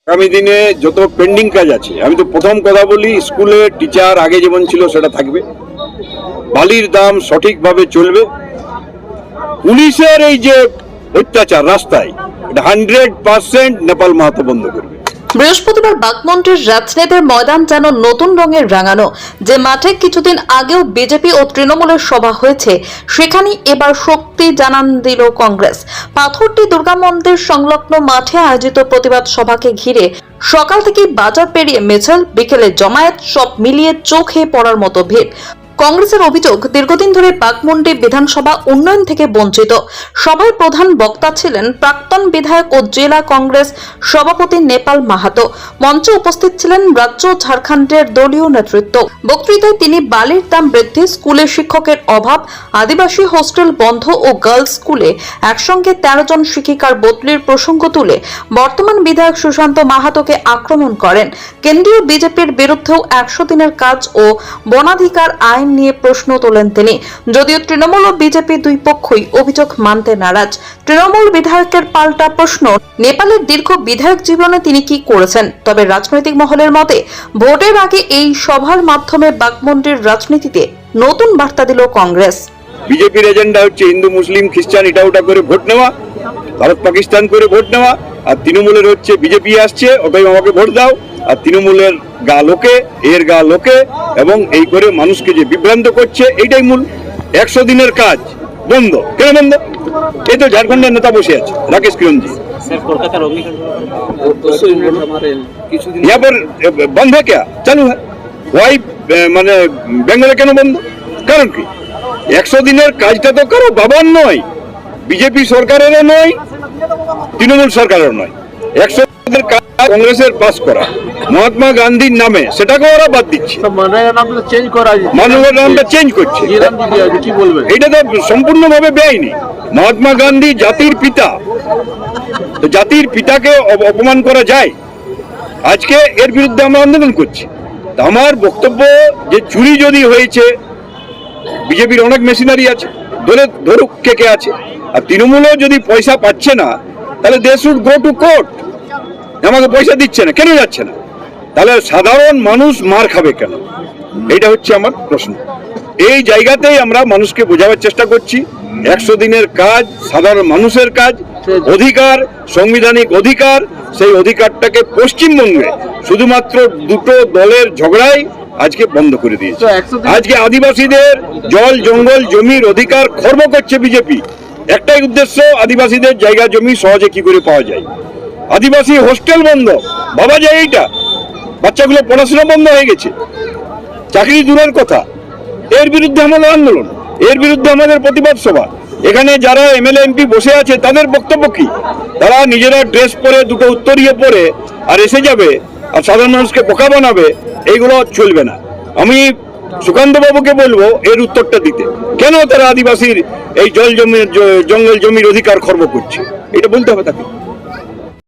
আগামী দিনে যত পেন্ডিং কাজ আছে, আমি তো প্রথম কথা বলি, স্কুলে টিচার আগে যেমন ছিল সেটা থাকবে, বালির দাম সঠিকভাবে চলবে, পুলিশের এই যে অত্যাচার রাস্তায়, এটা 100% নেপাল মাহাতো বন্ধ করবে। বৃহস্পতিবার বাগমুন্ডির রাজনীতির ময়দান যেন নতুন রঙের রাঙানো। যে মাঠে কিছুদিন আগেও বিজেপি ও তৃণমূলের সভা হয়েছে, সেখানেই এবার শক্তি জানান দিল কংগ্রেস। পাথরটি দুর্গা মন্দির সংলগ্ন মাঠে আয়োজিত প্রতিবাদ সভাকে ঘিরে সকাল থেকে বাজার পেরিয়ে মিছিল, বিকেলে জমায়েত, সব মিলিয়ে চোখে পড়ার মতো ভিড়। কংগ্রেসের অভিযোগ, দীর্ঘদিন ধরে বাগমুন্ডি বিধানসভা উন্নয়ন থেকে বঞ্চিত। সভায় প্রধান বক্তা ছিলেন প্রাক্তন বিধায়ক ও জেলা কংগ্রেস সভাপতি নেপাল মাহাতো। মঞ্চে উপস্থিত ছিলেন রাজ্য ঝাড়খণ্ডের দলীয় নেতৃত্ব। বক্তৃতায় তিনি বালির দাম বৃদ্ধি, স্কুলে শিক্ষকের অভাব, আদিবাসী হোস্টেল বন্ধ ও গার্লস স্কুলে একসঙ্গে 13 জন শিক্ষিকার বদলির প্রসঙ্গ তুলে বর্তমান বিধায়ক সুশান্ত মাহাতোকে আক্রমণ করেন। কেন্দ্রীয় বিজেপির বিরুদ্ধেও 100 দিনের কাজ ও বনাধিকার আইন নিয়ে প্রশ্ন তোলেন তিনি। যদিও তৃণমূল ও বিজেপি দুই পক্ষই অভিযোগ মানতে নারাজ। তৃণমূল বিধায়কের পাল্টা প্রশ্ন, নেপালের দীর্ঘ বিধায়ক জীবনে তিনি কি করেছেন? তবে রাজনৈতিক মহলের মতে ভোটের আগে এই সভার মাধ্যমে বাগমুন্ডির রাজনীতিতে নতুন বার্তা দিল কংগ্রেস। বিজেপির এজেন্ডা হচ্ছে হিন্দু মুসলিম খ্রিস্টান এটা ওটা করে ভোট নেওয়া, ভারত পাকিস্তান করে ভোট নেওয়া, আর তৃণমূলের হচ্ছে বিজেপি আসছে অতএব আমাকে ভোট দাও, আর তৃণমূলের গা লোকে, এর গা লোকে, এবং এই করে মানুষকে যে বিভ্রান্ত করছে, এইটাই মূল। 100 দিনের কাজ বন্ধ। কেন বন্ধ? এই তো ঝাড়খণ্ডের নেতা বসে আছে, রাকেশ কিরণজি। यहाँ पर बंद है क्या? चालू है। वाई মানে বেঙ্গলে কেন বন্ধ? কারণ কি? 100 দিনের কাজটা তো কারো বাবার নয়, বিজেপি সরকারেরও নয়, তৃণমূল সরকারেরও নয়। 100 দিনের কাজ কংগ্রেসের পাস করা মহাত্মা গান্ধীর নামে, সেটাকে ওরা বাদ দিচ্ছে, মানবের নামটা চেঞ্জ করছে। এটা তো সম্পূর্ণভাবে বেআইনি। মহাত্মা গান্ধী জাতির পিতা, তো জাতির পিতাকে অপমান করা যায়? আজকে এর বিরুদ্ধে আমরা আন্দোলন করছি। আমার বক্তব্য যে চুরি যদি হয়েছে, বিজেপির অনেক মেশিনারি আছে, ধরুক কে কে আছে, আর তৃণমূলও যদি পয়সা পাচ্ছে না, তাহলে they should go to court. আমাকে পয়সা দিচ্ছে না, কেন যাচ্ছে না? তাহলে সাধারণ মানুষ মার খাবে কেন? এটা হচ্ছে আমার প্রশ্ন। এই জায়গাতেই আমরা মানুষকে বোঝাবার চেষ্টা করছি, 100 দিনের কাজ সাধারণ মানুষের কাজ, অধিকার, সাংবিধানিক অধিকার। সেই অধিকারটাকে পশ্চিমবঙ্গে শুধুমাত্র দুটো দলের ঝগড়াই আজকে বন্ধ করে দিয়েছে। আজকে আদিবাসীদের জল, জঙ্গল, জমির অধিকার খর্ব করছে বিজেপি। একটাই উদ্দেশ্য, আদিবাসীদের জায়গা জমি সহজে কি করে পাওয়া যায়। আদিবাসী হোস্টেল বন্ধ, ভাবা যায় এইটা? বাচ্চাগুলো পড়াশোনা বন্ধ হয়ে গেছে, চাকরি দূরের কথা। এর বিরুদ্ধে আমাদের আন্দোলন, এর বিরুদ্ধে আমাদের প্রতিবাদ সভা। এখানে যারা এমএলএ এমপি বসে আছে তাদের বক্তব্য কি? তারা নিজেরা ড্রেস পরে, দুটো উত্তরীয় পরে আর এসে যাবে আর সাধারণ মানুষকে বোকা বানাবে, এইগুলো চলবে না। আমি সুকান্ত বাবুকে বলবো এর উত্তরটা দিতে, কেন তারা আদিবাসীর এই জল জমির, জঙ্গল জমির অধিকার খর্ব করছে, এটা বলতে হবে তাকে।